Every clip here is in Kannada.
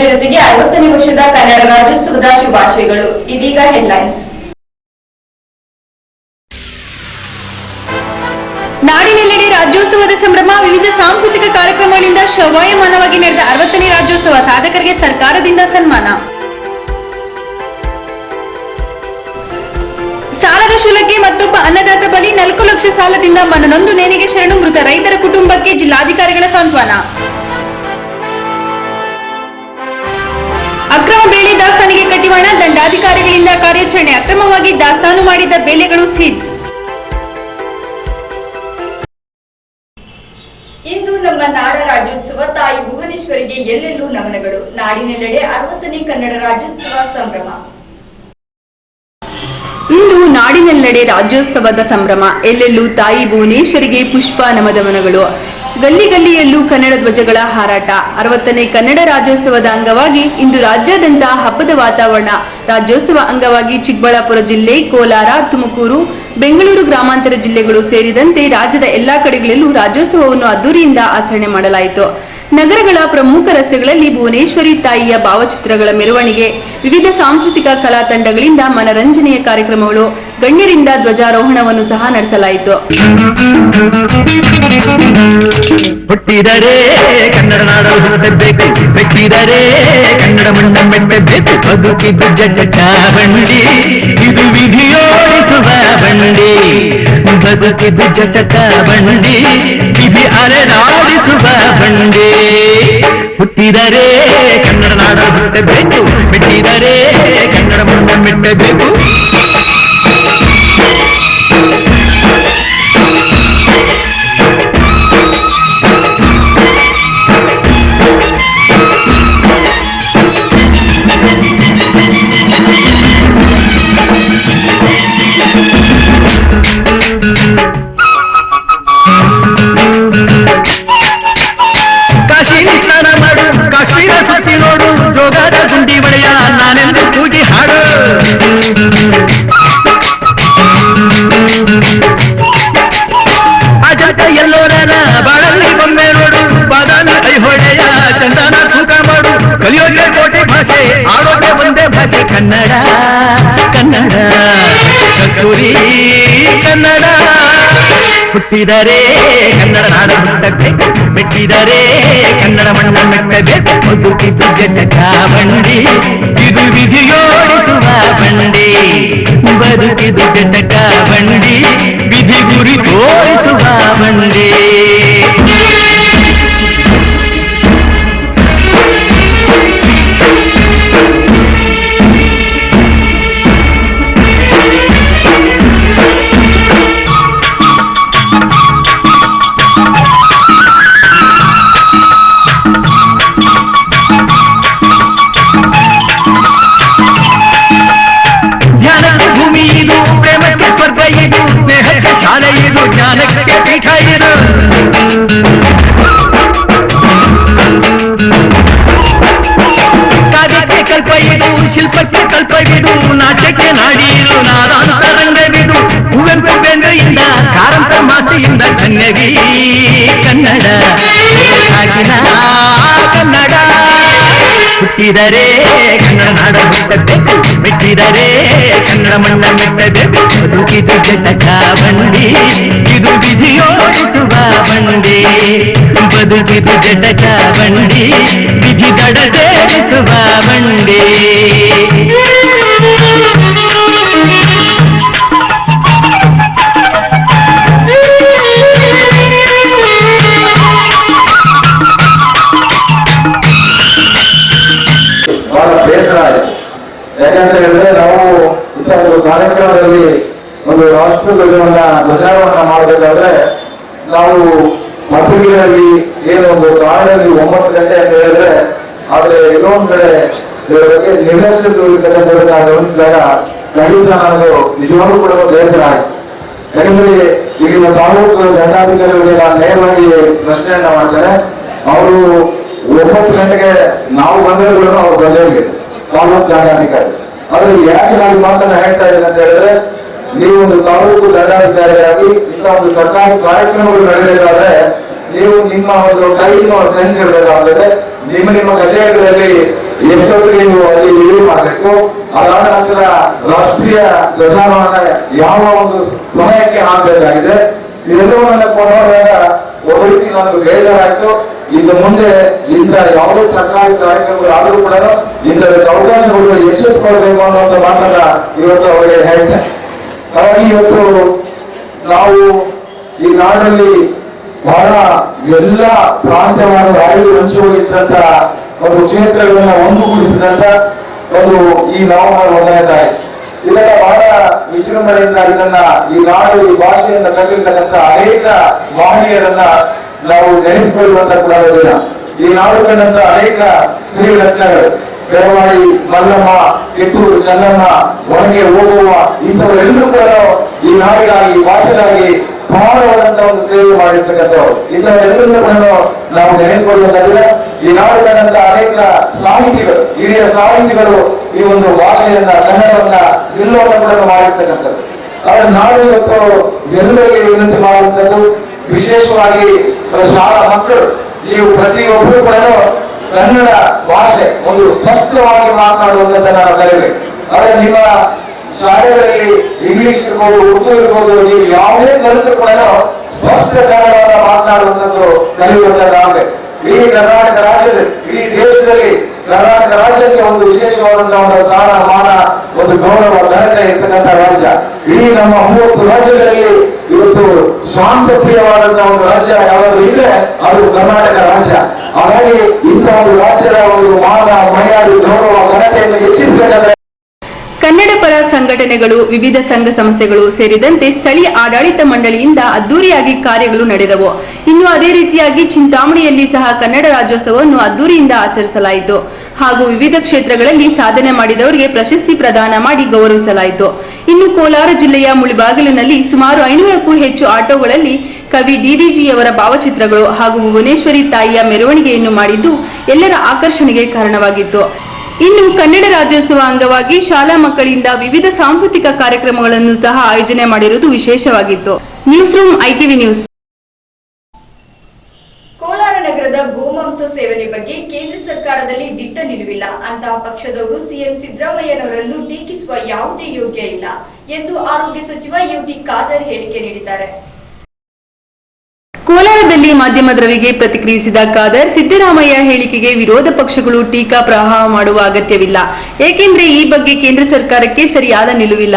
ಜನತೆಗೆ 60ನೇ ವರ್ಷದ ಕನ್ನಡ ರಾಜ್ಯೋತ್ಸವದ ಶುಭಾಶಯಗಳು. ಇದೀಗ ಹೆಡ್ಲೈನ್ಸ್. ನಾಡಿನೆಲ್ಲೆಡೆ ರಾಜ್ಯೋತ್ಸವದ ಸಂಭ್ರಮ. ವಿವಿಧ ಸಾಂಸ್ಕೃತಿಕ ಕಾರ್ಯಕ್ರಮಗಳಿಂದ ಶೋಭಾಯಮಾನವಾಗಿ ನಡೆದ 60ನೇ ರಾಜ್ಯೋತ್ಸವ. ಸಾಧಕರಿಗೆ ಸರ್ಕಾರದಿಂದ ಸನ್ಮಾನ. ಸಾಲದ ಶೂಲಕ್ಕೆ ಮತ್ತೊಬ್ಬ ಅನ್ನದಾತ ಬಲಿ. 4 ಲಕ್ಷ ಸಾಲದಿಂದ ಮನನೊಂದು ನೇಣಿಗೆ ಶರಣು. ಮೃತ ರೈತರ ಕುಟುಂಬಕ್ಕೆ ಜಿಲ್ಲಾಧಿಕಾರಿಗಳ ಸಾಂತ್ವನ. ಅಕ್ರಮ ಬೇಳೆ ದಾಸ್ತಾನಿಗೆ ಕಡಿವಾಣ. ದಂಡಾಧಿಕಾರಿಗಳಿಂದ ಕಾರ್ಯಾಚರಣೆ. ಅಕ್ರಮವಾಗಿ ದಾಸ್ತಾನು ಮಾಡಿದ ಬೇಳೆಗಳು ಸೀಜ್. ಇಂದು ನಮ್ಮ ನಾಡ ರಾಜ್ಯೋತ್ಸವ. ತಾಯಿ ಭುವನೇಶ್ವರಿಗೆ ಎಲ್ಲೆಲ್ಲೂ ನಮನಗಳು. ನಾಡಿನೆಲ್ಲೆಡೆ 60ನೇ ಕನ್ನಡ ರಾಜ್ಯೋತ್ಸವ ಸಂಭ್ರಮ. ಇಂದು ನಾಡಿನೆಲ್ಲೆಡೆ ರಾಜ್ಯೋತ್ಸವದ ಸಂಭ್ರಮ. ಎಲ್ಲೆಲ್ಲೂ ತಾಯಿ ಭುವನೇಶ್ವರಿಗೆ ಪುಷ್ಪ ನಮನಗಳು. ಗಲ್ಲಿ ಗಲ್ಲಿಯಲ್ಲೂ ಕನ್ನಡ ಧ್ವಜಗಳ ಹಾರಾಟ. 60ನೇ ಕನ್ನಡ ರಾಜ್ಯೋತ್ಸವದ ಅಂಗವಾಗಿ ಇಂದು ರಾಜ್ಯಾದ್ಯಂತ ಹಬ್ಬದ ವಾತಾವರಣ. ರಾಜ್ಯೋತ್ಸವ ಅಂಗವಾಗಿ ಚಿಕ್ಕಬಳ್ಳಾಪುರ ಜಿಲ್ಲೆ, ಕೋಲಾರ, ತುಮಕೂರು, ಬೆಂಗಳೂರು ಗ್ರಾಮಾಂತರ ಜಿಲ್ಲೆಗಳು ಸೇರಿದಂತೆ ರಾಜ್ಯದ ಎಲ್ಲಾ ಕಡೆಗಳಲ್ಲೂ ರಾಜ್ಯೋತ್ಸವವನ್ನು ಅದ್ದೂರಿಯಿಂದ ಆಚರಣೆ ಮಾಡಲಾಯಿತು. ನಗರಗಳ ಪ್ರಮುಖ ರಸ್ತೆಗಳಲ್ಲಿ ಭುವನೇಶ್ವರಿ ತಾಯಿಯ ಭಾವಚಿತ್ರಗಳ ಮೆರವಣಿಗೆ, ವಿವಿಧ ಸಾಂಸ್ಕೃತಿಕ ಕಲಾ ತಂಡಗಳಿಂದ ಮನರಂಜನೆಯ ಕಾರ್ಯಕ್ರಮಗಳು, ಗಣ್ಯರಿಂದ ಧ್ವಜಾರೋಹಣವನ್ನು ಸಹ ನಡೆಸಲಾಯಿತು. ಹುಟ್ಟಿದರೆ ಕನ್ನಡ ನಾಡ ಹುಟ್ಟಬೇಕು, ಬೆಟ್ಟಿದರೆ ಕನ್ನಡ ಮಣ್ಣ ಮೆಟ್ಟಬೇಕು. ಬದುಕಿದ್ದು ಜಟ ಬಂಡಿ, ಇದು ವಿಧಿಯೋಡಿಸುವ ಬಂಡಿ. ಬದುಕಿದ್ದು ಜಟ ಬಂಡಿ, ವಿಧಿ ಅಲೆದಾಡಿಸುವ ಬಂಡಿ. ಹುಟ್ಟಿದರೆ ಕನ್ನಡ ನಾಡ ಹುಟ್ಟಬೇಕು, ಬೆಟ್ಟಿದರೆ ಕನ್ನಡ ಮಣ್ಣ ಮೆಟ್ಟಬೇಕು. ಕಲಿಯೋಕೆ ಕೋಟೆ ಭಾಷೆ, ಆಡೋಕೆ ಒಂದೇ ಭಾಷೆ ಕನ್ನಡ. ಕನ್ನಡ ಕಸ್ತೂರಿ ಕನ್ನಡ. ಹುಟ್ಟಿದರೆ ಕನ್ನಡ ನಾಡ ಹುಟ್ಟಬೇಕು, ಬೆಟ್ಟಿದರೆ ಕನ್ನಡ ಮಣ್ಣ ಮೆಟ್ಟಬೇಕು. ಬದುಕಿದ್ದು ಜಟ ಬಂಡಿ, ಇದು ವಿಧಿಯೋಡಿಸುವ ಬಂಡಿ. ಬದುಕಿದ್ದು ಜಟ ಬಂಡಿ, ವಿಧಿ ಗುರಿ ತೋರಿಸುವ ಬಂಡಿ. ಜ್ಞಾನಕ್ಕೆ ಪೀಠ ಇದು. ಕಾವ್ಯಕ್ಕೆ ಕಲ್ಪ ಇದು, ಶಿಲ್ಪಕ್ಕೆ ಕಲ್ಪವಿದು, ನಾಟ್ಯಕ್ಕೆ ನಾಡಿದು, ನಾದಾಂತರಂಗವಿದು. ಕುವೆಂಪು ಬೇಂದ್ರೆಯಿಂದ, ಕಾರಂತ ಮಾತೆಯಿಂದ ಕನ್ನಡಿ ಕನ್ನಡ. ಸಾಗಿನ ಕನ್ನಡ. ಹುಟ್ಟಿದರೆ ಕನ್ನಡ ನಾಡ ಹುಟ್ಟಬೇಕು, ಬಿಟ್ಟಿದರೆ ಕನ್ನಡ ಮಣ್ಣ ಮೆಟ್ಟಬೇಕು. ಬದುಕಿದು ಜಟಕ ಬಂಡಿ, ಇದು ವಿಧಿಯೋಡಿಸುವ ಬಂಡಿ. ಬದುಕಿದು ಜಟಕ ಬಂಡಿ, ವಿಧಿ ದಡದೇರಿಸುವ ಬಂಡಿ. ಯಾಕಂತ ಹೇಳಿದ್ರೆ ನಾವು ಇಂಥ ಒಂದು ಕಾರ್ಯಕ್ರಮದಲ್ಲಿ ಒಂದು ರಾಷ್ಟ್ರ ಧ್ವಜಾರೋಹಣ ಮಾಡಬೇಕಾದ್ರೆ ನಾವು ಪತ್ರಿಕೆಗಳಲ್ಲಿ ಏನು ಒಂದು ಕಾರಣದಲ್ಲಿ 9 ಗಂಟೆ ಅಂತ ಹೇಳಿದ್ರೆ, ಆದ್ರೆ ಇನ್ನೊಂದ್ ಕಡೆ ಇದರ ಬಗ್ಗೆ ನಿರ್ಲಕ್ಷ್ಯತಕ್ಕಂಥದ್ದು ನಾನು ಗಮನಿಸಿದಾಗ ಖಂಡಿತ ನನಗೆ ನಿಜವಾಗ್ಲೂ ಕೂಡ ಬೇಸರ ಆಯ್ತು. ಯಾಕಂದ್ರೆ ಈಗಿನ ತಾಲೂಕು ದಂಡಾಧಿಕಾರಿಗಳಿಗೆ ನಾನು ನೇರವಾಗಿ ಪ್ರಶ್ನೆಯನ್ನ ಮಾಡ್ತೇನೆ. ಅವರು 9 ಗಂಟೆಗೆ ನಾವು ಬಂದರೂ ಅವ್ರು ಬಂದವರಿಗೆ ತಾಲೂಕು ದಂಡಾಧಿಕಾರಿ. ಆದ್ರೆ ಯಾಕೆ ನಾನು ಮಾತನ್ನ ಹೇಳ್ತಾ ಇದ್ದೇನೆ ಅಂತ ಹೇಳಿದ್ರೆ, ನೀವು ಒಂದು ತಾಲೂಕು ದಂಡಾಧಿಕಾರಿಯಾಗಿ ಇಂಥ ಒಂದು ಸರ್ಕಾರಿ ಕಾರ್ಯಕ್ರಮಗಳು ನಡೆಯಬೇಕಾದ್ರೆ ನೀವು ನಿಮ್ಮ ಒಂದು ಟೈಮ್ ಸೆನ್ಸ್ ಇರಬೇಕಾಗ್ತದೆ. ನಿಮ್ಮ ಕಚೇರಿಗಳಲ್ಲಿ ಎಷ್ಟೊತ್ತಿಗೆ ನೀವು ಅಲ್ಲಿ ನಿಲುವು ಮಾಡಬೇಕು, ಅದಾದ ನಂತರ ರಾಷ್ಟ್ರೀಯ ಧ್ವಜಾರೋಹಣ ಯಾವ ಒಂದು ಸಮಯಕ್ಕೆ ಆಗಬೇಕಾಗಿದೆ, ಇದೆಲ್ಲವನ್ನ ಕೊಂಡೋದಾಗ ಒಬ್ಬ ರೀತಿ ನನಗೆ ಬೇಜಾರಾಯ್ತು. ಇನ್ನು ಮುಂದೆ ಇಂಥ ಯಾವುದೇ ಸರ್ಕಾರಿ ಕಾರ್ಯಕ್ರಮಗಳಾದರೂ ಕೂಡ ಇಂಥದಕ್ಕೆ ಅವಕಾಶಗಳು ಎಚ್ಚೆತ್ತುಕೊಳ್ಬೇಕು ಅನ್ನುವಂಥ ಮಾತನ್ನ ಇವತ್ತು ಅವರಿಗೆ ಹೇಳ್ತೇನೆ. ಹಾಗಾಗಿ ಇವತ್ತು ನಾವು ಈ ನಾಡಲ್ಲಿ ಬಹಳ ಎಲ್ಲ ಪ್ರಾಂತ್ಯವಾದ ವಾಯು ಹಂಚುವಳಿದ್ದಂತ ಒಂದು ಕ್ಷೇತ್ರಗಳನ್ನ ಒಂದುಗೂಡಿಸಿದಂತ ಒಂದು ಈ ನವೆಂಬರ್ 1ನೇ ತಾರೀಕು ಇದೆಲ್ಲ ಬಹಳ ವಿಜೃಂಭಣೆಯಿಂದ ಇದನ್ನ ಈ ನಾಡು ಈ ಭಾಷೆಯನ್ನ ಕಲಿತಕ್ಕಂಥ ಅನೇಕ ಮಹನೀಯರನ್ನ ನಾವು ನೆನೆಸಿಕೊಳ್ಳುವಂತ ಕೂಡ ದಿನ. ಈ ನಾಡು ಕಂಡಂತ ಅನೇಕ ಸ್ತ್ರೀ ರತ್ನಗಳು ಬೆಳವಾಡಿ ಮಲ್ಲಮ್ಮ, ಕಿತ್ತೂರು ಚೆನ್ನಮ್ಮ, ಒಣಗೆ ಓದುವ ಇಂಥವರೆಲ್ಲರೂ ಕೂಡ ಈ ನಾಡಿಗಾಗಿ ಭಾಷೆಗಾಗಿ ಬಹಳವಾದಂತಹ ಒಂದು ಸೇವೆ ಮಾಡಿರ್ತಕ್ಕಂಥವ್ರು. ಇಂಥವರೆಲ್ಲರನ್ನೂ ಕೂಡ ನಾವು ನೆನೆಸಿಕೊಳ್ಳುವುದಲ್ಲ. ಈ ನಾಡು ಕಂಡಂತ ಅನೇಕ ಸಾಹಿತಿಗಳು, ಹಿರಿಯ ಸಾಹಿತಿಗಳು ಈ ಒಂದು ಭಾಷೆಯನ್ನ ಕನ್ನಡವನ್ನ ಎಲ್ಲವನ್ನ ಕೂಡ ಮಾಡಿರ್ತಕ್ಕಂಥದ್ದು. ಆದ್ರೆ ನಾವು ಇವತ್ತು ಎಲ್ಲರಿಗೆ ವಿನಂತಿ ಮಾಡುವಂಥದ್ದು, ವಿಶೇಷವಾಗಿ ಶಾಲಾ ಮಕ್ಕಳು, ನೀವು ಪ್ರತಿಯೊಬ್ಬರು ಕೂಡ ಕನ್ನಡ ಭಾಷೆ ಒಂದು ಸ್ಪಷ್ಟವಾಗಿ ಮಾತನಾಡುವಂಥದ್ದನ್ನ ನಾವು ಕಲಿಬೇಕು. ಆದ್ರೆ ನಿಮ್ಮ ಶಾಲೆಗಳಲ್ಲಿ ಇಂಗ್ಲಿಷ್ ಇರ್ಬೋದು, ಉರ್ದು ಇರ್ಬೋದು, ನೀವು ಯಾವುದೇ ಕಲಿತರು ಕೂಡ ಸ್ಪಷ್ಟ ಕನ್ನಡವನ್ನು ಮಾತನಾಡುವಂಥದ್ದು ಕಲಿಯುವಂಥದ್ದಾಗಬೇಕು. ಇಡೀ ಕರ್ನಾಟಕ ರಾಜ್ಯದಲ್ಲಿ, ಇಡೀ ದೇಶದಲ್ಲಿ ಕರ್ನಾಟಕ ರಾಜ್ಯಕ್ಕೆ ಒಂದು ವಿಶೇಷವಾದಂತಹ ಒಂದು ಸ್ಥಾನ ಮಾನ, ಒಂದು ಗೌರವ ಘನತೆ ಇರ್ತಕ್ಕಂಥ ರಾಜ್ಯ. ಇಡೀ ನಮ್ಮ 30 ರಾಜ್ಯಗಳಲ್ಲಿ ಇವತ್ತು ಶಾಂತ ಪ್ರಿಯವಾದಂತಹ ಒಂದು ರಾಜ್ಯ ಯಾವಾಗಲೂ ಇದ್ರೆ ಅದು ಕರ್ನಾಟಕ ರಾಜ್ಯ. ಹಾಗಾಗಿ ಇಂಥ ಒಂದು ರಾಜ್ಯದ ಒಂದು ಮಾನ, ಮರ್ಯಾದೆ, ಗೌರವ ಘನತೆಯನ್ನು ಹೆಚ್ಚಿಸಬೇಕಾದ್ರೆ ಕನ್ನಡ ಪರ ಸಂಘಟನೆಗಳು, ವಿವಿಧ ಸಂಘ ಸಂಸ್ಥೆಗಳು ಸೇರಿದಂತೆ ಸ್ಥಳೀಯ ಆಡಳಿತ ಮಂಡಳಿಯಿಂದ ಅದ್ದೂರಿಯಾಗಿ ಕಾರ್ಯಗಳು ನಡೆದವು. ಇನ್ನು ಅದೇ ರೀತಿಯಾಗಿ ಚಿಂತಾಮಣಿಯಲ್ಲಿ ಸಹ ಕನ್ನಡ ರಾಜ್ಯೋತ್ಸವವನ್ನು ಅದ್ದೂರಿಯಿಂದ ಆಚರಿಸಲಾಯಿತು ಹಾಗೂ ವಿವಿಧ ಕ್ಷೇತ್ರಗಳಲ್ಲಿ ಸಾಧನೆ ಮಾಡಿದವರಿಗೆ ಪ್ರಶಸ್ತಿ ಪ್ರದಾನ ಮಾಡಿ ಗೌರವಿಸಲಾಯಿತು. ಇನ್ನು ಕೋಲಾರ ಜಿಲ್ಲೆಯ ಮುಳಬಾಗಿಲಿನಲ್ಲಿ ಸುಮಾರು 500ಕ್ಕೂ ಹೆಚ್ಚು ಆಟೋಗಳಲ್ಲಿ ಕವಿ ಡಿವಿಜಿಯವರ ಭಾವಚಿತ್ರಗಳು ಹಾಗೂ ಭುವನೇಶ್ವರಿ ತಾಯಿಯ ಮೆರವಣಿಗೆಯನ್ನು ಮಾಡಿದ್ದು ಎಲ್ಲರ ಆಕರ್ಷಣೆಗೆ ಕಾರಣವಾಗಿತ್ತು. ಇನ್ನು ಕನ್ನಡ ರಾಜ್ಯೋತ್ಸವ ಅಂಗವಾಗಿ ಶಾಲಾ ಮಕ್ಕಳಿಂದ ವಿವಿಧ ಸಾಂಸ್ಕೃತಿಕ ಕಾರ್ಯಕ್ರಮಗಳನ್ನು ಸಹ ಆಯೋಜನೆ ಮಾಡಿರುವುದು ವಿಶೇಷವಾಗಿತ್ತು. News room ITV news. Kolar ನಗರದ ಗೋಮಾಂಸ ಸೇವನೆ ಬಗ್ಗೆ ಕೇಂದ್ರ ಸರ್ಕಾರದಲ್ಲಿ ದಿಟ್ಟ ನಿಲುವಿಲ್ಲ. ಅಂತಹ ಪಕ್ಷದವರು ಸಿಎಂ ಸಿದ್ದರಾಮಯ್ಯನವರನ್ನು ಟೀಕಿಸುವ ಯಾವುದೇ ಯೋಗ್ಯ ಇಲ್ಲ ಎಂದು ಆರೋಗ್ಯ ಸಚಿವ ಯುಟಿ ಖಾದರ್ ಹೇಳಿಕೆ ನೀಡಿದ್ದಾರೆ. ಕೋಲಾರದಲ್ಲಿ ಮಾಧ್ಯಮದ ರವಿಗೆ ಪ್ರತಿಕ್ರಿಯಿಸಿದ ಖಾದರ್, ಸಿದ್ದರಾಮಯ್ಯ ಹೇಳಿಕೆಗೆ ವಿರೋಧ ಪಕ್ಷಗಳು ಟೀಕಾ ಪ್ರವಾಹ ಮಾಡುವ ಅಗತ್ಯವಿಲ್ಲ, ಏಕೆಂದ್ರೆ ಈ ಬಗ್ಗೆ ಕೇಂದ್ರ ಸರ್ಕಾರಕ್ಕೆ ಸರಿಯಾದ ನಿಲುವಿಲ್ಲ.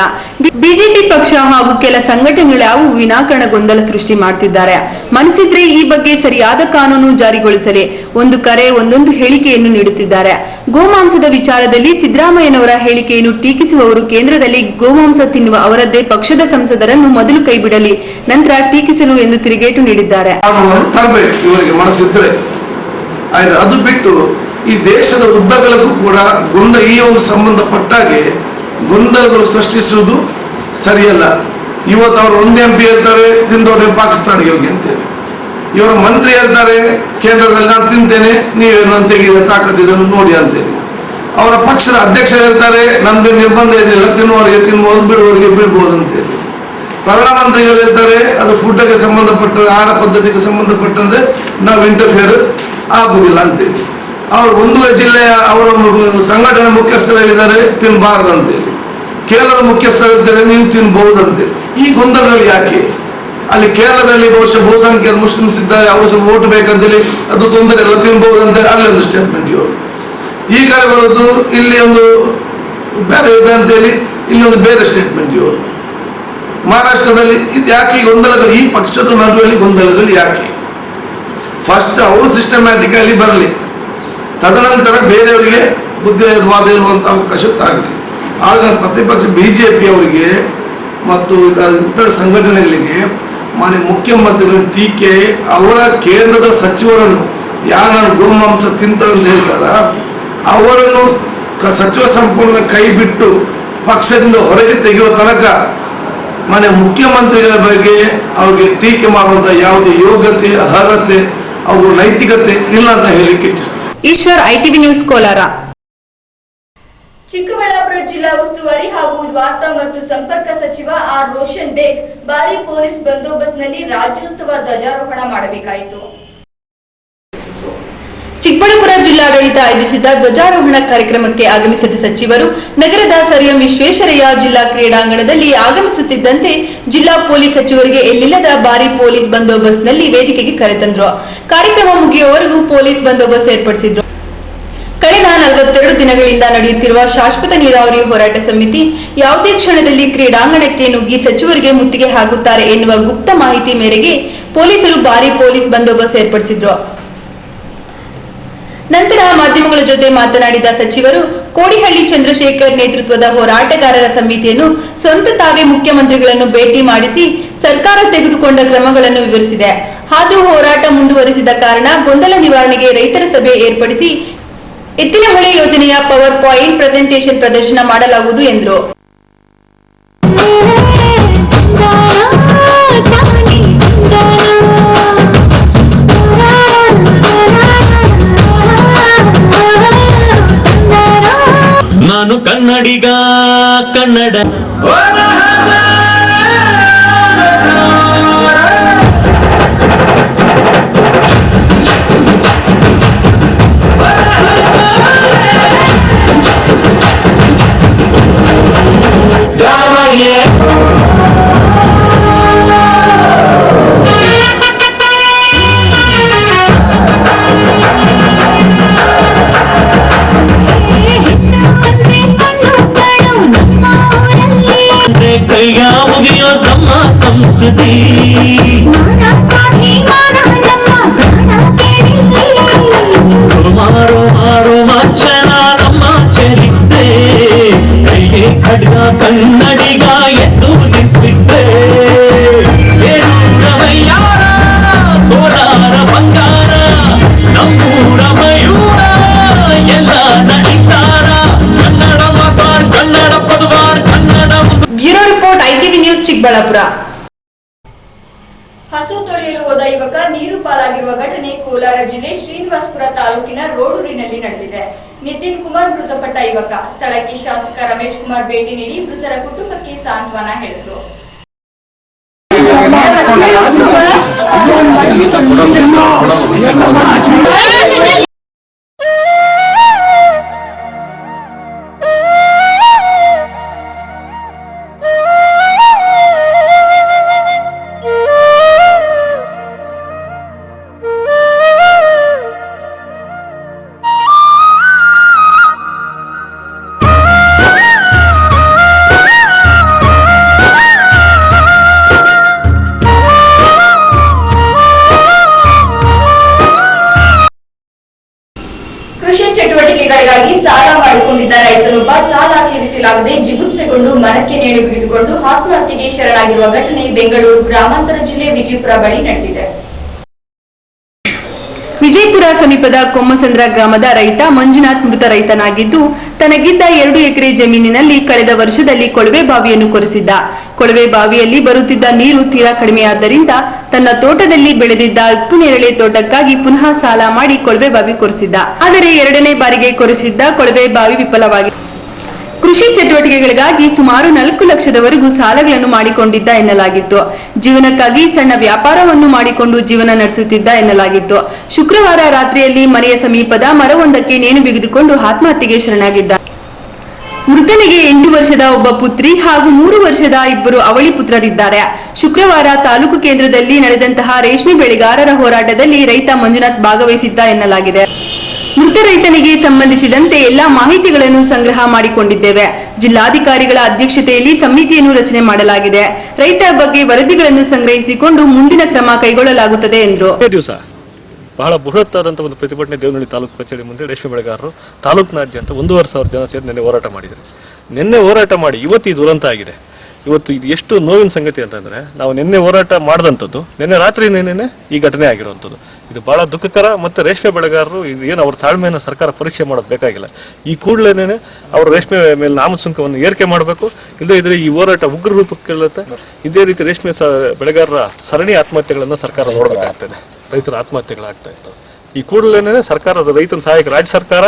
ಬಿಜೆಪಿ ಪಕ್ಷ ಹಾಗೂ ಕೆಲ ಸಂಘಟನೆಗಳು ವಿನಾಕಾರಣ ಗೊಂದಲ ಸೃಷ್ಟಿ ಮಾಡುತ್ತಿದ್ದಾರೆ. ಮನಸ್ಸಿದ್ರೆ ಈ ಬಗ್ಗೆ ಸರಿಯಾದ ಕಾನೂನು ಜಾರಿಗೊಳಿಸಲಿ. ಒಂದು ಕರೆ ಒಂದೊಂದು ಹೇಳಿಕೆಯನ್ನು ನೀಡುತ್ತಿದ್ದಾರೆ. ಗೋಮಾಂಸದ ವಿಚಾರದಲ್ಲಿ ಸಿದ್ದರಾಮಯ್ಯನವರ ಹೇಳಿಕೆಯನ್ನು ಟೀಕಿಸುವವರು ಕೇಂದ್ರದಲ್ಲಿ ಗೋಮಾಂಸ ತಿನ್ನುವ ಅವರದ್ದೇ ಪಕ್ಷದ ಸಂಸದರನ್ನು ಮೊದಲು ಕೈಬಿಡಲಿ, ನಂತರ ಟೀಕಿಸಲು ಎಂದು ತಿರುಗೇಟು ನೀಡಿದ್ದಾರೆ. ತರಬೇಕು ಇವರಿಗೆ ಮನಸ್ಸಿದ್ರೆ ಆಯ್ತು. ಅದು ಬಿಟ್ಟು ಈ ದೇಶದ ಉದ್ದಗಲಕ್ಕೂ ಕೂಡ ಈ ಒಂದು ಸಂಬಂಧಪಟ್ಟಾಗೆ ಗೊಂದಲಗಳು ಸೃಷ್ಟಿಸುವುದು ಸರಿಯಲ್ಲ. ಇವತ್ತು ಅವರು ಒಂದೇ MP ಹೇಳ್ತಾರೆ ತಿಂದವ್ರೆ ಪಾಕಿಸ್ತಾನಿಗೆ ಹೋಗಿ ಅಂತೇಳಿ, ಇವರ ಮಂತ್ರಿ ಹೇಳ್ತಾರೆ ಕೇಂದ್ರದಲ್ಲಿ ನಾನು ತಿಂತೇನೆ, ನೀವೇ ನಾನು ತೆಗೆದ ತಾಕತ್ತಿದ್ದನ್ನು ನೋಡಿ ಅಂತೇಳಿ. ಅವರ ಪಕ್ಷದ ಅಧ್ಯಕ್ಷರು ಹೇಳ್ತಾರೆ ನಮ್ಗೆ ನಿರ್ಬಂಧ ಏನಿಲ್ಲ, ತಿನ್ನುವವರಿಗೆ ತಿನ್ಬೋದು, ಬಿಡುವವರಿಗೆ ಬಿಡ್ಬೋದು ಅಂತೇಳಿ. ಪ್ರಧಾನಮಂತ್ರಿಗಳು ಹೇಳ್ತಾರೆ ಅದು ಫುಡ್ಗೆ ಸಂಬಂಧಪಟ್ಟ ಆಹಾರ ಪದ್ಧತಿಗೆ ಸಂಬಂಧಪಟ್ಟಂತೆ ನಾವು ಇಂಟರ್ಫಿಯರ್ ಆಗುದಿಲ್ಲ ಅಂತೇಳಿ. ಅವರು ಒಂದು ಜಿಲ್ಲೆಯ ಅವರ ಸಂಘಟನೆ ಮುಖ್ಯಸ್ಥರು ಹೇಳಿದ್ದಾರೆ ತಿನ್ನಬಾರ್ದು ಅಂತೇಳಿ, ಕೇರಳದ ಮುಖ್ಯಸ್ಥರು ಹೇಳ್ತಾರೆ ನೀವು ತಿನ್ಬಹುದಂತೇಳಿ. ಈ ಗೊಂದಲಗಳು ಯಾಕೆ? ಅಲ್ಲಿ ಕೇರಳದಲ್ಲಿ ಬಹುಸಂಖ್ಯಾತ ಮುಸ್ಲಿಮ್ಸ್ ಇದ್ದಾರೆ, ಅವರು ಸ್ವಲ್ಪ ಓಟ್ ಬೇಕಂತೇಳಿ ಅದು ತೊಂದರೆ ಎಲ್ಲ ತಿನ್ಬಹುದಂತೇಳಿ ಅಲ್ಲಿ ಒಂದು ಸ್ಟೇಟ್ಮೆಂಟ್ ಇವರು. ಈ ಕಡೆ ಬರೋದು ಇಲ್ಲಿ ಒಂದು ಬೇರೆ ಇದೆ ಅಂತೇಳಿ ಇಲ್ಲಿ ಒಂದು ಬೇರೆ ಸ್ಟೇಟ್ಮೆಂಟ್ ಇವರು. ಮಹಾರಾಷ್ಟ್ರದಲ್ಲಿ ಇದು ಯಾಕೆ ಈ ಗೊಂದಲಗಳು? ಈ ಪಕ್ಷದ ನಡುವೆ ಗೊಂದಲಗಳು ಯಾಕೆ? ಫಸ್ಟ್ ಅವರು ಸಿಸ್ಟಮ್ಯಾಟಿಕಲಿ ಬರಲಿ, ತದನಂತರ ಬೇರೆಯವರಿಗೆ ಬುದ್ಧಿವಾದ ಇರುವಂಥ ಅವಕಾಶ ಆಗಲಿ. ಆಗ ಪ್ರತಿಪಕ್ಷ BJP ಅವರಿಗೆ ಮತ್ತು ಇತರ ಸಂಘಟನೆಗಳಿಗೆ ಮಾನ್ಯ ಮುಖ್ಯಮಂತ್ರಿಗಳ ಟೀಕೆ, ಅವರ ಕೇಂದ್ರದ ಸಚಿವರನ್ನು ಯಾರು ನಾನು ಗೋಮಾಂಸ ತಿಂತಾರೆ ಅಂತ ಹೇಳ್ತಾರ ಅವರನ್ನು ಸಚಿವ ಸಂಪುಟದ ಕೈ ಬಿಟ್ಟು ಪಕ್ಷದಿಂದ ಹೊರಗೆ ತೆಗೆಯುವ ತನಕ ಮಾನ್ಯ ಮುಖ್ಯಮಂತ್ರಿಗಳ ಬಗ್ಗೆ ಅವ್ರಿಗೆ ಟೀಕೆ ಮಾಡುವಂತ ಯಾವುದೇ ಯೋಗ್ಯತೆ, ಅರ್ಹತೆ, ಅವ್ರ ನೈತಿಕತೆ ಇಲ್ಲ ಅಂತ ಹೇಳಿಕ್ಕೆ ಇಚ್ಛಿಸ್ತಾರೆ. Eshwar, ITV news, Kolar. ಚಿಕ್ಕಬಳ್ಳಾಪುರ ಜಿಲ್ಲಾ ಉಸ್ತುವಾರಿ ಹಾಗೂ ವಾರ್ತಾ ಮತ್ತು ಸಂಪರ್ಕ ಸಚಿವ ಆರ್ ರೋಷನ್ ಬೇಗ್ ಭಾರಿ ಪೊಲೀಸ್ ಬಂದೋಬಸ್ತ್ನಲ್ಲಿ ರಾಜ್ಯೋತ್ಸವ ಧ್ವಜಾರೋಹಣ ಮಾಡಬೇಕಾಯಿತು. ಚಿಕ್ಕಬಳ್ಳಾಪುರ ಜಿಲ್ಲಾಡಳಿತ ಆಯೋಜಿಸಿದ್ದ ಧ್ವಜಾರೋಹಣ ಕಾರ್ಯಕ್ರಮಕ್ಕೆ ಆಗಮಿಸಿದ ಸಚಿವರು ನಗರದ ಸರ್ ಎಂ ವಿಶ್ವೇಶ್ವರಯ್ಯ ಜಿಲ್ಲಾ ಕ್ರೀಡಾಂಗಣದಲ್ಲಿ ಆಗಮಿಸುತ್ತಿದ್ದಂತೆ ಜಿಲ್ಲಾ ಪೊಲೀಸ್ ಸಚಿವರಿಗೆ ಎಲ್ಲಿಲ್ಲದ ಭಾರಿ ಪೊಲೀಸ್ ಬಂದೋಬಸ್ತ್ನಲ್ಲಿ ವೇದಿಕೆಗೆ ಕರೆತಂದ್ರು. ಕಾರ್ಯಕ್ರಮ ಮುಗಿಯುವವರೆಗೂ ಪೊಲೀಸ್ ಬಂದೋಬಸ್ತ್ ಏರ್ಪಡಿಸಿದ್ರು. ಕಳೆದ 42 ದಿನಗಳಿಂದ ನಡೆಯುತ್ತಿರುವ ಶಾಶ್ವತ ನೀರಾವರಿ ಹೋರಾಟ ಸಮಿತಿ ಯಾವುದೇ ಕ್ಷಣದಲ್ಲಿ ಕ್ರೀಡಾಂಗಣಕ್ಕೆ ನುಗ್ಗಿ ಸಚಿವರಿಗೆ ಮುತ್ತಿಗೆ ಹಾಕುತ್ತಾರೆ ಎನ್ನುವ ಗುಪ್ತ ಮಾಹಿತಿ ಮೇರೆಗೆ ಪೊಲೀಸರು ಭಾರಿ ಪೊಲೀಸ್ ಬಂದೋಬಸ್ತ್ ಏರ್ಪಡಿಸಿದ್ರು. ನಂತರ ಮಾಧ್ಯಮಗಳ ಜೊತೆ ಮಾತನಾಡಿದ ಸಚಿವರು ಕೋಡಿಹಳ್ಳಿ ಚಂದ್ರಶೇಖರ್ ನೇತೃತ್ವದ ಹೋರಾಟಗಾರರ ಸಮಿತಿಯನ್ನು ಸ್ವಂತ ತಾವೇ ಮುಖ್ಯಮಂತ್ರಿಗಳನ್ನು ಭೇಟಿ ಮಾಡಿಸಿ ಸರ್ಕಾರ ತೆಗೆದುಕೊಂಡ ಕ್ರಮಗಳನ್ನು ವಿವರಿಸಿದೆ. ಆದರೂ ಹೋರಾಟ ಮುಂದುವರಿಸಿದ ಕಾರಣ ಗೊಂದಲ ನಿವಾರಣೆಗೆ ರೈತರ ಸಭೆ ಏರ್ಪಡಿಸಿ ಎತ್ತಿನಹೊಳೆ ಯೋಜನೆಯ ಪವರ್ ಪಾಯಿಂಟ್ ಪ್ರೆಸೆಂಟೇಷನ್ ಪ್ರದರ್ಶನ ಮಾಡಲಾಗುವುದು ಎಂದರು. ನಾನು ಕನ್ನಡಿಗ ಕನ್ನಡ ಕೈಯ ಮುಗಿಯೋ ತಮ್ಮ ಸಂಸ್ಕೃತಿ ಮಾರೋ ಮಾರೋ ಮಚ್ಚನ ನಮ್ಮ ಚರಿತ್ರೆ ಕೈಗೆ ಖಡ್ಗ ಕನ್ನಡಿಗ ಎದ್ದು ನಿಂತಿದ್ದೆ ರಮಯ್ಯಾರ ಕೋಲಾರ ಬಂಗಾರ ನಮ್ಮೂರ ಮಯೂರ ಎಲ್ಲ ನಡೀತಾರ ಕನ್ನಡ ಮಾತಾಡ್ ಕನ್ನಡ ಪದವಾಡ್ Kannada. Bureau report ITV news Chikkaballapur. ಹಸು ತೊಳೆಯಲು ಹೋದ ಯುವಕ ನೀರು ಪಾಲಾಗಿರುವ ಘಟನೆ ಕೋಲಾರ ಜಿಲ್ಲೆ ಶ್ರೀನಿವಾಸಪುರ ತಾಲೂಕಿನ ರೋಡೂರಿನಲ್ಲಿ ನಡೆದಿದೆ. ನಿತಿನ್ ಕುಮಾರ್ ಮೃತಪಟ್ಟ ಯುವಕ. ಸ್ಥಳಕ್ಕೆ ಶಾಸಕ ರಮೇಶ್ ಕುಮಾರ್ ಭೇಟಿ ನೀಡಿ ಮೃತರ ಕುಟುಂಬಕ್ಕೆ ಸಾಂತ್ವನ ಹೇಳಿದರು. ಚಟುವಟಿಕೆಗಳಿಗಾಗಿ ಸಾಲ ಮಾಡಿಕೊಂಡಿದ್ದ ರೈತನೊಬ್ಬ ಸಾಲ ತೀರಿಸಲಾಗದೆ ಜಿಗುಪ್ಸೆಗೊಂಡು ಮರಕ್ಕೆ ನೇಣು ಬಿಗಿದುಕೊಂಡು ಆತ್ಮಹತ್ಯೆಗೆ ಶರಣಾಗಿರುವ ಘಟನೆ ಬೆಂಗಳೂರು ಗ್ರಾಮಾಂತರ ಜಿಲ್ಲೆ ವಿಜಯಪುರ ಬಳಿ ನಡೆದಿದೆ. ವಿಜಯಪುರ ಸಮೀಪದ ಕೊಮ್ಮಸಂದ್ರ ಗ್ರಾಮದ ರೈತ ಮಂಜುನಾಥ್ ಮೃತ ರೈತನಾಗಿದ್ದು ತನಗಿದ್ದ 2 ಎಕರೆ ಜಮೀನಿನಲ್ಲಿ ಕಳೆದ ವರ್ಷದಲ್ಲಿ ಕೊಳವೆ ಬಾವಿಯನ್ನು ಕೊರೆಸಿದ್ದ. ಕೊಳವೆ ಬಾವಿಯಲ್ಲಿ ಬರುತ್ತಿದ್ದ ನೀರು ತೀರಾ ಕಡಿಮೆಯಾದ್ದರಿಂದ ತನ್ನ ತೋಟದಲ್ಲಿ ಬೆಳೆದಿದ್ದ ಉಪ್ಪುನೇರಳೆ ತೋಟಕ್ಕಾಗಿ ಪುನಃ ಸಾಲ ಮಾಡಿ ಕೊಳವೆ ಬಾವಿ ಕೊರೆಸಿದ್ದ. ಆದರೆ 2ನೇ ಬಾರಿಗೆ ಕೊರೆಸಿದ್ದ ಕೊಳವೆ ಬಾವಿ ವಿಫಲವಾಗಿದೆ. ಕೃಷಿ ಚಟುವಟಿಕೆಗಳಿಗಾಗಿ ಸುಮಾರು 4 ಲಕ್ಷದವರೆಗೂ ಸಾಲಗಳನ್ನು ಮಾಡಿಕೊಂಡಿದ್ದ ಎನ್ನಲಾಗಿತ್ತು. ಜೀವನಕ್ಕಾಗಿ ಸಣ್ಣ ವ್ಯಾಪಾರವನ್ನು ಮಾಡಿಕೊಂಡು ಜೀವನ ನಡೆಸುತ್ತಿದ್ದ ಎನ್ನಲಾಗಿತ್ತು. ಶುಕ್ರವಾರ ರಾತ್ರಿಯಲ್ಲಿ ಮನೆಯ ಸಮೀಪದ ಮರವೊಂದಕ್ಕೆ ನೇಣು ಬಿಗಿದುಕೊಂಡು ಆತ್ಮಹತ್ಯೆಗೆ ಶರಣಾಗಿದ್ದ. ಮೃತನಿಗೆ 8 ವರ್ಷದ ಒಬ್ಬ ಪುತ್ರಿ ಹಾಗೂ 3 ವರ್ಷದ 2 ಅವಳಿ ಪುತ್ರರಿದ್ದಾರೆ. ಶುಕ್ರವಾರ ತಾಲೂಕು ಕೇಂದ್ರದಲ್ಲಿ ನಡೆದಂತಹ ರೇಷ್ಮೆ ಬೆಳೆಗಾರರ ಹೋರಾಟದಲ್ಲಿ ರೈತ ಮಂಜುನಾಥ್ ಭಾಗವಹಿಸಿದ್ದ ಎನ್ನಲಾಗಿದೆ. ಮೃತ ರೈತನಿಗೆ ಸಂಬಂಧಿಸಿದಂತೆ ಎಲ್ಲಾ ಮಾಹಿತಿಗಳನ್ನು ಸಂಗ್ರಹ ಮಾಡಿಕೊಂಡಿದ್ದೇವೆ. ಜಿಲ್ಲಾಧಿಕಾರಿಗಳ ಅಧ್ಯಕ್ಷತೆಯಲ್ಲಿ ಸಮಿತಿಯನ್ನು ರಚನೆ ಮಾಡಲಾಗಿದೆ. ರೈತರ ಬಗ್ಗೆ ವರದಿಗಳನ್ನು ಸಂಗ್ರಹಿಸಿಕೊಂಡು ಮುಂದಿನ ಕ್ರಮ ಕೈಗೊಳ್ಳಲಾಗುತ್ತದೆ ಎಂದರು. ಬಹಳ ಬೃಹತ್ತಾದಂತಹ ಒಂದು ಪ್ರತಿಭಟನೆ ದೇವನಹಳ್ಳಿ ತಾಲೂಕು ಕಚೇರಿ ಮುಂದೆ ರೇಷ್ಮೆ ಬೆಳೆಗಾರರು ತಾಲೂಕಿನಾದ್ಯಂತ 1,500 ಜನ ಸೇರಿ ನಿನ್ನೆ ಹೋರಾಟ ಮಾಡಿದರು. ನಿನ್ನೆ ಹೋರಾಟ ಮಾಡಿ ಇವತ್ತು ಈ ದುರಂತ ಆಗಿದೆ. ಇವತ್ತು ಇದು ಎಷ್ಟು ನೋವಿನ ಸಂಗತಿ ಅಂತಂದ್ರೆ, ನಾವು ನಿನ್ನೆ ಹೋರಾಟ ಮಾಡಿದಂಥದ್ದು ನಿನ್ನೆ ರಾತ್ರಿ ನೆನ್ನೆ ಈ ಘಟನೆ ಆಗಿರುವಂಥದ್ದು. ಇದು ಬಹಳ ದುಃಖಕರ. ಮತ್ತು ರೇಷ್ಮೆ ಬೆಳೆಗಾರರು ಇದು ಏನು ಅವ್ರ ತಾಳ್ಮೆಯನ್ನು ಸರ್ಕಾರ ಪರೀಕ್ಷೆ ಮಾಡೋದು ಬೇಕಾಗಿಲ್ಲ. ಈ ಕೂಡಲೇ ಅವರು ರೇಷ್ಮೆ ಮೇಲೆ ಆಮದು ಸುಂಕವನ್ನು ಏರಿಕೆ ಮಾಡಬೇಕು. ಇಲ್ಲದೇ ಇದ್ರೆ ಈ ಹೋರಾಟ ಉಗ್ರ ರೂಪಕ್ಕೆ ಇದೇ ರೀತಿ ರೇಷ್ಮೆ ಬೆಳೆಗಾರರ ಸರಣಿ ಆತ್ಮಹತ್ಯೆಗಳನ್ನು ಸರ್ಕಾರ ನೋಡಬೇಕಾಗ್ತದೆ. ರೈತರ ಆತ್ಮಹತ್ಯೆಗಳಾಗ್ತಾ ಇರ್ತವೆ. ಈ ಕೂಡಲೇ ಸರ್ಕಾರದ ರೈತರ ಸಹಾಯಕ ರಾಜ್ಯ ಸರ್ಕಾರ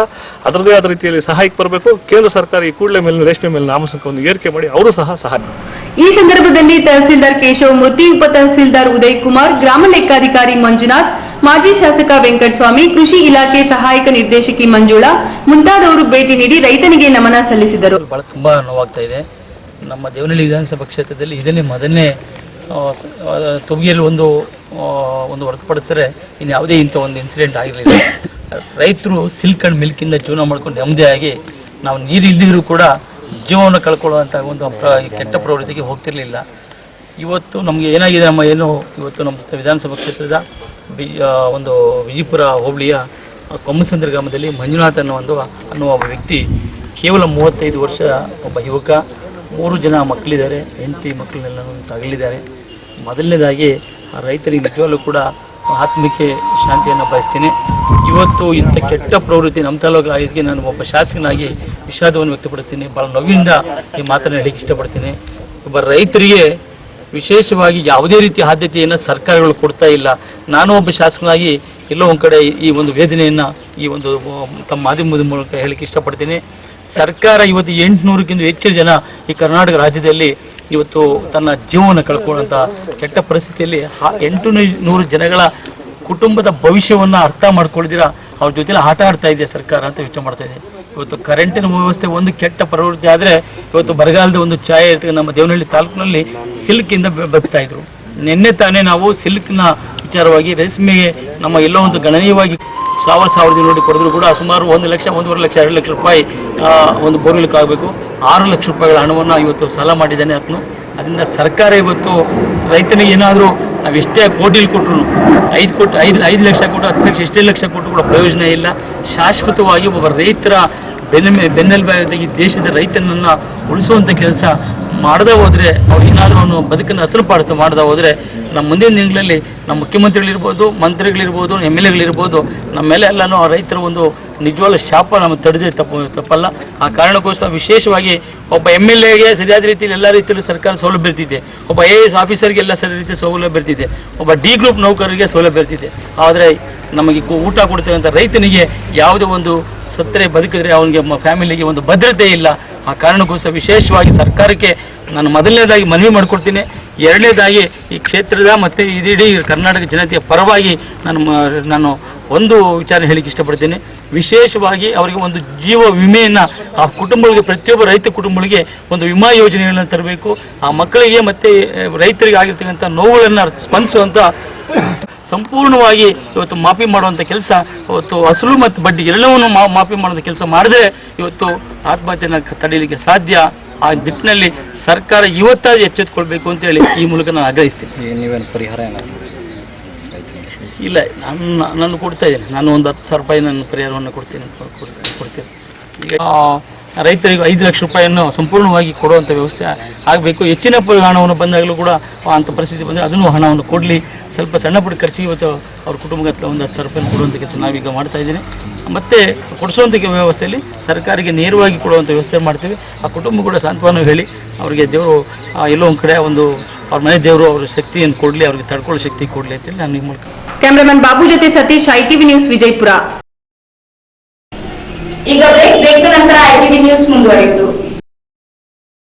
ಅದರದೇ ಆದ ರೀತಿಯಲ್ಲಿ ಸಹಾಯಕ್ಕೆ ಬರಬೇಕು. ಕೇಂದ್ರ ಸರ್ಕಾರ ಈ ಕೂಡಲೇ ಮೇಲೆ ರೇಷ್ಮೆ ಮೇಲೆ ಆಮದು ಸುಂಕವನ್ನು ಏರಿಕೆ ಮಾಡಿ ಅವರು ಸಹ ಸಹಾಯ ಈ ಸಂದರ್ಭದಲ್ಲಿ ತಹಸೀಲ್ದಾರ್ ಕೇಶವಮೂರ್ತಿ, ಉಪ ತಹಸೀಲ್ದಾರ್ ಉದಯ್ ಕುಮಾರ್, ಗ್ರಾಮ ಲೆಕ್ಕಾಧಿಕಾರಿ ಮಂಜುನಾಥ್, ಮಾಜಿ ಶಾಸಕ ವೆಂಕಟಸ್ವಾಮಿ, ಕೃಷಿ ಇಲಾಖೆ ಸಹಾಯಕ ನಿರ್ದೇಶಕಿ ಮಂಜುಳಾ ಮುಂತಾದವರು ಭೇಟಿ ನೀಡಿ ರೈತನಿಗೆ ನಮನ ಸಲ್ಲಿಸಿದರು. ತುಂಬಾ ನೋವಾಗ್ತಾ ಇದೆ. ನಮ್ಮ ದೇವನಹಳ್ಳಿ ವಿಧಾನಸಭಾ ಕ್ಷೇತ್ರದಲ್ಲಿ ಇದನ್ನೇ ಮೊದಲನೇ ತುಗಿಯಲ್ಲಿ ಒಂದು ಹೊರತುಪಡಿಸಿದ್ರೆ ಇನ್ಯಾವುದೇ ಇಂಥ ಒಂದು ಇನ್ಸಿಡೆಂಟ್ ಆಗಿರಲಿಲ್ಲ. ರೈತರು ಸಿಲ್ಕ್ ಅಂಡ್ ಮಿಲ್ಕಿಂದ ಜೀವನ ಮಾಡ್ಕೊಂಡು ನೆಮ್ಮದಿಯಾಗಿ ನಾವು ನೀರು ಇಲ್ದಿದ್ರು ಕೂಡ ಜೀವನ ಕಳ್ಕೊಳ್ಳುವಂಥ ಒಂದು ಕೆಟ್ಟ ಪ್ರವೃತ್ತಿಗೆ ಹೋಗ್ತಿರ್ಲಿಲ್ಲ. ಇವತ್ತು ನಮಗೆ ಏನಾಗಿದೆ, ಇವತ್ತು ನಮ್ಮ ವಿಧಾನಸಭಾ ಕ್ಷೇತ್ರದ ಒಂದು ವಿಜಯಪುರ ಹೋಬಳಿಯ ಕೊಮ್ಮಸಂದ್ರ ಗ್ರಾಮದಲ್ಲಿ ಮಂಜುನಾಥ್ ಅನ್ನುವ ಒಬ್ಬ ವ್ಯಕ್ತಿ, ಕೇವಲ 35 ವರ್ಷ ಒಬ್ಬ ಯುವಕ, 3 ಜನ ಮಕ್ಕಳಿದ್ದಾರೆ, ಹೆಂಡತಿ ಮಕ್ಕಳನ್ನೆಲ್ಲ ತಗಲಿದ್ದಾರೆ. ಮೊದಲನೇದಾಗಿ ಆ ರೈತರಿಗೆ ನಿಜವಾಗ್ಲೂ ಕೂಡ ಆತ್ಮಕ್ಕೆ ಶಾಂತಿಯನ್ನು ಬಯಸ್ತೀನಿ. ಇವತ್ತು ಇಂಥ ಕೆಟ್ಟ ಪ್ರವೃತ್ತಿ ನಮ್ಮ ತಾಲೂಕಿಗೆ ನಾನು ಒಬ್ಬ ಶಾಸಕನಾಗಿ ವಿಷಾದವನ್ನು ವ್ಯಕ್ತಪಡಿಸ್ತೀನಿ. ಭಾಳ ನೋವಿನಿಂದ ಈ ಮಾತನ್ನು ಹೇಳಕ್ಕೆ ಇಷ್ಟಪಡ್ತೀನಿ. ಒಬ್ಬ ರೈತರಿಗೆ ವಿಶೇಷವಾಗಿ ಯಾವುದೇ ರೀತಿಯ ಆದ್ಯತೆಯನ್ನು ಸರ್ಕಾರಗಳು ಕೊಡ್ತಾ ಇಲ್ಲ. ನಾನು ಒಬ್ಬ ಶಾಸಕನಾಗಿ ಎಲ್ಲೋ ಒಂದು ಕಡೆ ಈ ಒಂದು ವೇದನೆಯನ್ನು ಈ ಒಂದು ತಮ್ಮ ಮಾಧ್ಯಮದ ಮೂಲಕ ಹೇಳಕ್ಕೆ ಇಷ್ಟಪಡ್ತೀನಿ. ಸರ್ಕಾರ ಇವತ್ತು 800ಕ್ಕಿಂತ ಹೆಚ್ಚು ಜನ ಈ ಕರ್ನಾಟಕ ರಾಜ್ಯದಲ್ಲಿ ಇವತ್ತು ತನ್ನ ಜೀವವನ್ನು ಕಳ್ಕೊಳ್ಳುವಂಥ ಕೆಟ್ಟ ಪರಿಸ್ಥಿತಿಯಲ್ಲಿ 800 ಜನಗಳ ಕುಟುಂಬದ ಭವಿಷ್ಯವನ್ನು ಅರ್ಥ ಮಾಡ್ಕೊಳ್ದಿರ ಅವ್ರ ಜೊತೆಲಿ ಆಟ ಆಡ್ತಾ ಇದೆ ಸರ್ಕಾರ ಅಂತ ಯೋಚನೆ ಮಾಡ್ತಾ ಇದೆ. ಇವತ್ತು ಕರೆಂಟಿನ ವ್ಯವಸ್ಥೆ ಒಂದು ಕೆಟ್ಟ ಪ್ರವೃತ್ತಿ ಆದರೆ ಇವತ್ತು ಬರಗಾಲದ ಒಂದು ಛಾಯೆ ಇರ್ತದೆ. ನಮ್ಮ ದೇವನಹಳ್ಳಿ ತಾಲೂಕಿನಲ್ಲಿ ಸಿಲ್ಕಿಂದ ಬದುಕ್ತಾ ಇದ್ರು. ನಿನ್ನೆ ತಾನೇ ನಾವು ಸಿಲ್ಕ್ನ ವಿಚಾರವಾಗಿ ರೇಷ್ಮೆಗೆ ನಮ್ಮ ಎಲ್ಲೋ ಒಂದು ಗಣನೀಯವಾಗಿ ಸಾವಿರ ನೋಡಿ ಕೊಡಿದ್ರು ಕೂಡ ಸುಮಾರು 1 ಲಕ್ಷ, 1.5 ಲಕ್ಷ, 2 ಲಕ್ಷ ರೂಪಾಯಿ ಒಂದು ಬೋರ್ವೆಲ್ಗೆ ಆಗಬೇಕು. 6 ಲಕ್ಷ ರೂಪಾಯಿಗಳ ಹಣವನ್ನು ಇವತ್ತು ಸಾಲ ಮಾಡಿದ್ದಾನೆ ಆತನು. ಅದರಿಂದ ಸರ್ಕಾರ ಇವತ್ತು ರೈತನಿಗೆ ಏನಾದರೂ ನಾವು ಎಷ್ಟೇ ಕೋಟಿಲಿ ಕೊಟ್ಟರು 5 ಲಕ್ಷ ಕೊಟ್ಟು 10 ಲಕ್ಷ, ಎಷ್ಟೇ ಲಕ್ಷ ಕೊಟ್ಟು ಕೂಡ ಪ್ರಯೋಜನ ಇಲ್ಲ. ಶಾಶ್ವತವಾಗಿ ಒಬ್ಬ ರೈತರ ಬೆನ್ನೆಲುಬಾಗಿ ಈ ದೇಶದ ರೈತನನ್ನು ಉಳಿಸುವಂಥ ಕೆಲಸ ಮಾಡದೇ ಹೋದರೆ, ಅವ್ರು ಏನಾದರೂ ಅವನು ಬದುಕನ್ನು ಹಸರು ಮಾಡದೇ ಹೋದರೆ ನಮ್ಮ ಮುಂದಿನ ದಿನಗಳಲ್ಲಿ ನಮ್ಮ ಮುಖ್ಯಮಂತ್ರಿಗಳಿರ್ಬೋದು, ಮಂತ್ರಿಗಳಿರ್ಬೋದು, MLAಗಳಿರ್ಬೋದು, ನಮ್ಮ ಮೇಲೆ ಎಲ್ಲನೂ ಆ ರೈತರ ಒಂದು ನಿಜವಾದ ಶಾಪ ನಮ್ಮ ತಡೆದೇ ತಪ್ಪಲ್ಲ. ಆ ಕಾರಣಕ್ಕೋಸ್ಕರ ವಿಶೇಷವಾಗಿ ಒಬ್ಬ MLAಗೆ ಸರಿಯಾದ ರೀತಿಯಲ್ಲಿ ಎಲ್ಲ ರೀತಿಯಲ್ಲೂ ಸರ್ಕಾರ ಸೌಲಭ್ಯ ಇರ್ತಿದೆ. ಒಬ್ಬ IAS ಆಫೀಸರ್ಗೆ ಎಲ್ಲ ಸರಿ ರೀತಿಯ ಸೌಲಭ್ಯ ಇರ್ತಿದೆ. ಒಬ್ಬ D ಗ್ರೂಪ್ ನೌಕರರಿಗೆ ಸೌಲಭ್ಯ ಇರ್ತಿದೆ. ಆದರೆ ನಮಗೆ ಊಟ ಕೊಡ್ತಕ್ಕಂಥ ರೈತನಿಗೆ ಯಾವುದೇ ಒಂದು ಸತ್ತರೆ ಬದುಕಿದ್ರೆ ಅವನಿಗೆ ಫ್ಯಾಮಿಲಿಗೆ ಒಂದು ಭದ್ರತೆ ಇಲ್ಲ. ಆ ಕಾರಣಕ್ಕೋಸ್ಕರ ವಿಶೇಷವಾಗಿ ಸರ್ಕಾರಕ್ಕೆ ನಾನು ಮೊದಲನೇದಾಗಿ ಮನವಿ ಮಾಡಿಕೊಡ್ತೀನಿ. ಎರಡನೇದಾಗಿ ಈ ಕ್ಷೇತ್ರದ ಮತ್ತು ಇಡೀ ಕರ್ನಾಟಕ ಜನತೆಯ ಪರವಾಗಿ ನಾನು ಒಂದು ವಿಚಾರ ಹೇಳಿಕ್ಕೆ ಇಷ್ಟಪಡ್ತೀನಿ. ವಿಶೇಷವಾಗಿ ಅವರಿಗೆ ಒಂದು ಜೀವ ವಿಮೆಯನ್ನು ಆ ಕುಟುಂಬಗಳಿಗೆ, ಪ್ರತಿಯೊಬ್ಬ ರೈತ ಕುಟುಂಬಗಳಿಗೆ ಒಂದು ವಿಮಾ ಯೋಜನೆಗಳನ್ನು ತರಬೇಕು. ಆ ಮಕ್ಕಳಿಗೆ ಮತ್ತು ರೈತರಿಗೆ ಆಗಿರ್ತಕ್ಕಂಥ ನೋವುಗಳನ್ನು ಸ್ಪಂದಿಸುವಂಥ ಸಂಪೂರ್ಣವಾಗಿ ಇವತ್ತು ಮಾಫಿ ಮಾಡುವಂಥ ಕೆಲಸ, ಇವತ್ತು ಅಸಲು ಮತ್ತು ಬಡ್ಡಿ ಎಲ್ಲವನ್ನೂ ಮಾಫಿ ಮಾಡುವಂಥ ಕೆಲಸ ಮಾಡಿದ್ರೆ ಇವತ್ತು ಆತ್ಮಹತ್ಯೆಯನ್ನು ತಡೆಯಲಿಕ್ಕೆ ಸಾಧ್ಯ. ಆ ನಿಟ್ಟಿನಲ್ಲಿ ಸರ್ಕಾರ ಇವತ್ತಾದ್ರೂ ಎಚ್ಚೆತ್ತುಕೊಳ್ಬೇಕು ಅಂತೇಳಿ ಈ ಮೂಲಕ ನಾನು ಆಗ್ರಹಿಸ್ತೀನಿ. ನೀವೇನು ಪರಿಹಾರ ಇಲ್ಲ, ನಾನು ಕೊಡ್ತಾ ಇದ್ದೇನೆ. ನಾನು ಒಂದು 10,000 ರೂಪಾಯಿ ನನ್ನ ಪರಿಹಾರವನ್ನು ಕೊಡ್ತೇನೆ. ಈಗ ರೈತರಿಗೆ 5 ಲಕ್ಷ ರೂಪಾಯಿಯನ್ನು ಸಂಪೂರ್ಣವಾಗಿ ಕೊಡುವಂಥ ವ್ಯವಸ್ಥೆ ಆಗಬೇಕು. ಹೆಚ್ಚಿನ ಹಣವನ್ನು ಬಂದಾಗಲೂ ಕೂಡ ಅಂಥ ಪರಿಸ್ಥಿತಿ ಬಂದರೆ ಅದನ್ನು ಹಣವನ್ನು ಕೊಡಲಿ. ಸ್ವಲ್ಪ ಸಣ್ಣ ಪುಟ್ಟ ಖರ್ಚಿಗೆ ಇವತ್ತು ಅವ್ರ ಕುಟುಂಬಕ್ಕೆ ಒಂದು 10,000 ರೂಪಾಯಿ ಕೊಡುವಂಥ ಕೆಲಸ ನಾವೀಗ ಮಾಡ್ತಾ ಇದ್ದೀನಿ. ಮತ್ತು ಕೊಡಿಸುವಂಥ ವ್ಯವಸ್ಥೆಯಲ್ಲಿ ಸರ್ಕಾರಕ್ಕೆ ನೇರವಾಗಿ ಕೊಡುವಂಥ ವ್ಯವಸ್ಥೆ ಮಾಡ್ತೀವಿ. ಆ ಕುಟುಂಬ ಕೂಡ ಸಾಂತ್ವನ ಹೇಳಿ ಅವರಿಗೆ ದೇವರು ಎಲ್ಲೋ ಒಂದು ಕಡೆ ಒಂದು ಅವ್ರ ಮನೆ ದೇವರು ಅವ್ರ ಶಕ್ತಿಯನ್ನು ಕೊಡಲಿ, ಅವ್ರಿಗೆ ತಡ್ಕೊಳ್ಳೋ ಶಕ್ತಿ ಕೊಡಲಿ ಅಂತೇಳಿ ನಾನು ಈ ಮೂಲಕ. ಕ್ಯಾಮರಾಮನ್ ಬಾಬು ಜೊತೆ ಸತೀಶ್, ITV ನ್ಯೂಸ್, ವಿಜಯಪುರ. ಈಗ ಬ್ರೇಕ್ ನಂತರ ITV ನ್ಯೂಸ್ ಮುಂದುವರಿಯುವುದು.